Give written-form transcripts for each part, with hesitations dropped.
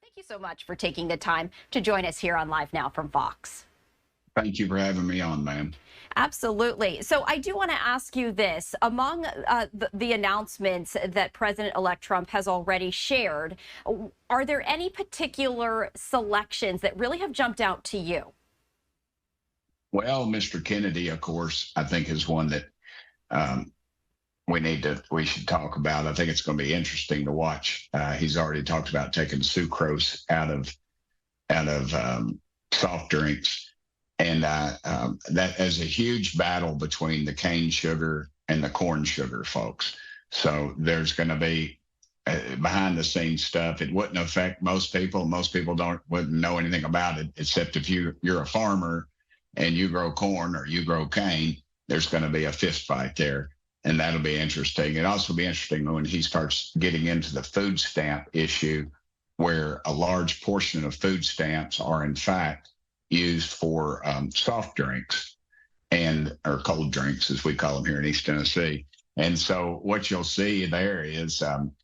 Thank you so much for taking the time to join us here on Live Now from Fox. Thank you for having me on, ma'am. Absolutely. So I do want to ask you this. Among the announcements that President-elect Trump has already shared, are there any particular selections that really have jumped out to you? Well, Mr. Kennedy, of course, I think is one that um, we should talk about. I think it's going to be interesting to watch. He's already talked about taking sucrose out of soft drinks, and that is a huge battle between the cane sugar and the corn sugar folks. So there's going to be behind the scenes stuff. It wouldn't affect most people. Most people wouldn't know anything about it, except if you're a farmer and you grow corn or you grow cane. There's going to be a fist fight there, and that'll be interesting. It'll also be interesting when he starts getting into the food stamp issue, where a large portion of food stamps are in fact used for soft drinks or cold drinks, as we call them here in East Tennessee. And so what you'll see there is,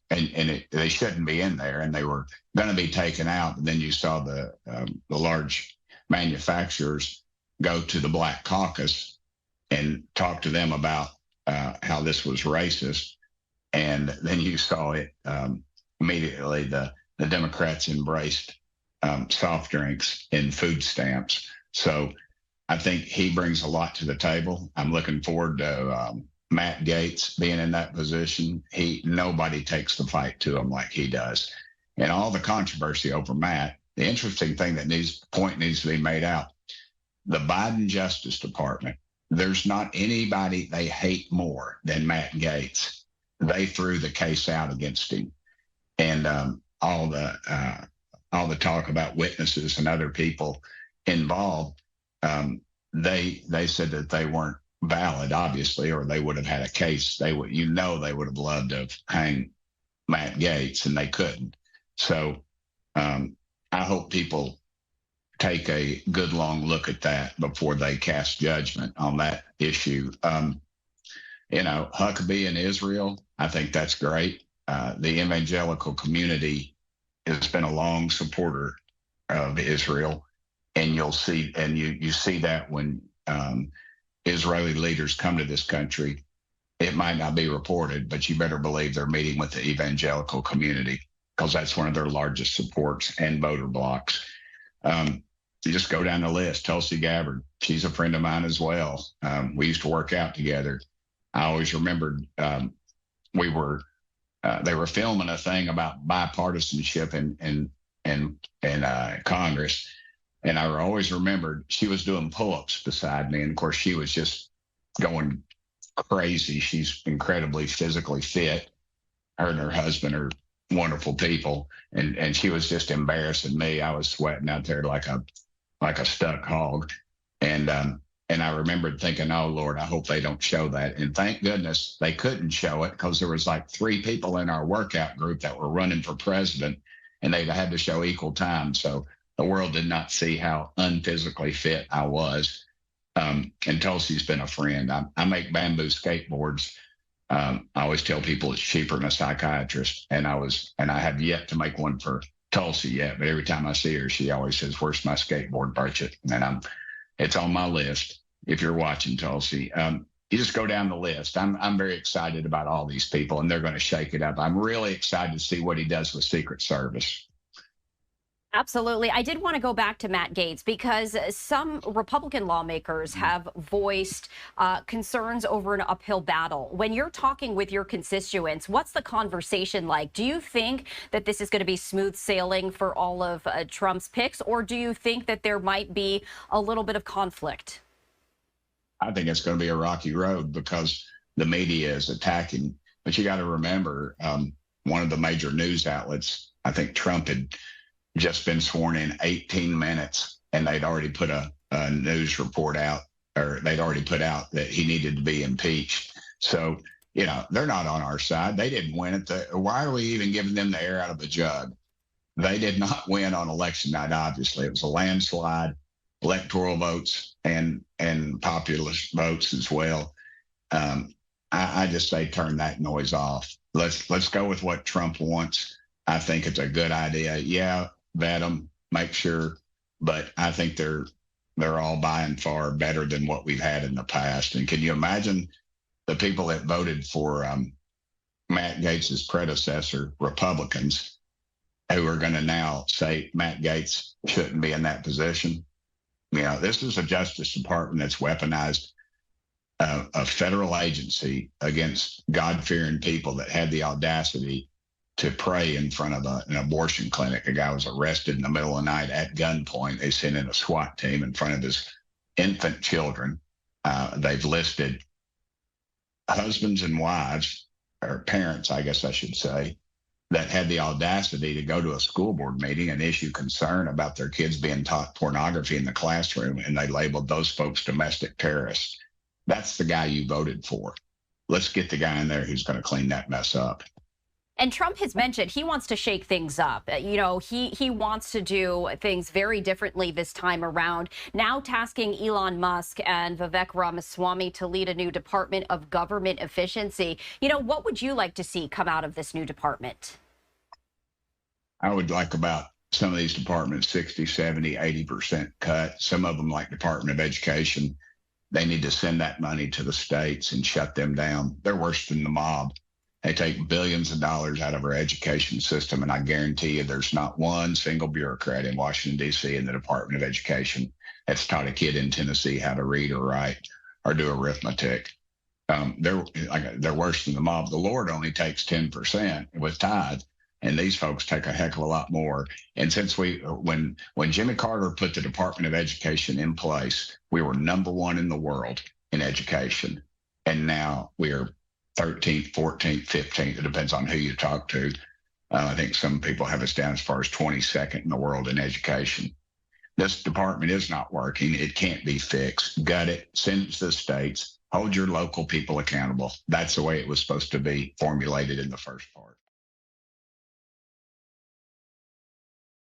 they shouldn't be in there, and they were going to be taken out. And then you saw the large manufacturers go to the Black Caucus and talk to them about how this was racist. And then you saw it immediately. The Democrats embraced soft drinks in food stamps. So I think he brings a lot to the table. I'm looking forward to Matt Gaetz being in that position. Nobody takes the fight to him like he does. And all the controversy over Matt, the interesting thing that needs to be made out, the Biden Justice Department, there's not anybody they hate more than Matt Gaetz. They threw the case out against him. And all the talk about witnesses and other people involved, they said that they weren't valid, obviously, or they would have had a case. They would have loved to have hanged Matt Gaetz, and they couldn't. So I hope people take a good long look at that before they cast judgment on that issue. Huckabee in Israel, I think that's great. The evangelical community has been a long supporter of Israel, and you see that when Israeli leaders come to this country. It might not be reported, but you better believe they're meeting with the evangelical community, because that's one of their largest supports and voter blocks. You just go down the list. Tulsi Gabbard, she's a friend of mine as well. We used to work out together. I always remembered they were filming a thing about bipartisanship in Congress, and I always remembered she was doing pull-ups beside me, and of course she was just going crazy. She's incredibly physically fit. Her and her husband are wonderful people, and she was just embarrassing me. I was sweating out there like a stuck hog, and I remembered thinking, oh Lord, I hope they don't show that. And thank goodness they couldn't show it, because there was like 3 people in our workout group that were running for president, and they had to show equal time. So the world did not see how unphysically fit I was. And Tulsi's been a friend. I make bamboo skateboards. I always tell people it's cheaper than a psychiatrist, and I have yet to make one for Tulsi yet. But every time I see her, she always says, "Where's my skateboard, Burchett?" And it's on my list. If you're watching, Tulsi, you just go down the list. I'm very excited about all these people, and they're going to shake it up. I'm really excited to see what he does with Secret Service. Absolutely. I did want to go back to Matt Gaetz, because some Republican lawmakers have voiced concerns over an uphill battle. When you're talking with your constituents, what's the conversation like? Do you think that this is going to be smooth sailing for all of Trump's picks, or do you think that there might be a little bit of conflict? I think it's going to be a rocky road, because the media is attacking. But you got to remember, one of the major news outlets, I think Trump had just been sworn in 18 minutes, and they'd already put a news report out, or they'd already put out that he needed to be impeached. So, they're not on our side. They didn't win it. Why are we even giving them the air out of the jug? They did not win on election night, obviously. It was a landslide, electoral votes and populist votes as well. I just say turn that noise off. Let's go with what Trump wants. I think it's a good idea. Yeah, vet them, make sure. But I think they're all by and far better than what we've had in the past. And can you imagine the people that voted for Matt Gaetz's predecessor, Republicans, who are going to now say Matt Gaetz shouldn't be in that position? You know, this is a Justice Department that's weaponized a federal agency against God-fearing people that had the audacity to pray in front of an abortion clinic. A guy was arrested in the middle of the night at gunpoint. They sent in a SWAT team in front of his infant children. They've listed husbands and wives, or parents, I guess I should say, that had the audacity to go to a school board meeting and issue concern about their kids being taught pornography in the classroom, and they labeled those folks domestic terrorists. That's the guy you voted for. Let's get the guy in there who's going to clean that mess up. And Trump has mentioned he wants to shake things up. You know, he wants to do things very differently this time around, now tasking Elon Musk and Vivek Ramaswamy to lead a new Department of Government Efficiency. You know, what would you like to see come out of this new department? I would like about some of these departments 60, 70, 80% cut. Some of them, like Department of Education, they need to send that money to the states and shut them down. They're worse than the mob. They take billions of dollars out of our education system, and I guarantee you there's not one single bureaucrat in Washington, D.C. in the Department of Education that's taught a kid in Tennessee how to read or write or do arithmetic. They're worse than the mob. The Lord only takes 10% with tithe, and these folks take a heck of a lot more. And since when Jimmy Carter put the Department of Education in place, we were #1 in the world in education, and now we're 13th, 14th, 15th. It depends on who you talk to. I think some people have us down as far as 22nd in the world in education. This department is not working. It can't be fixed. Gut it, send it to the states, hold your local people accountable. That's the way it was supposed to be formulated in the first part.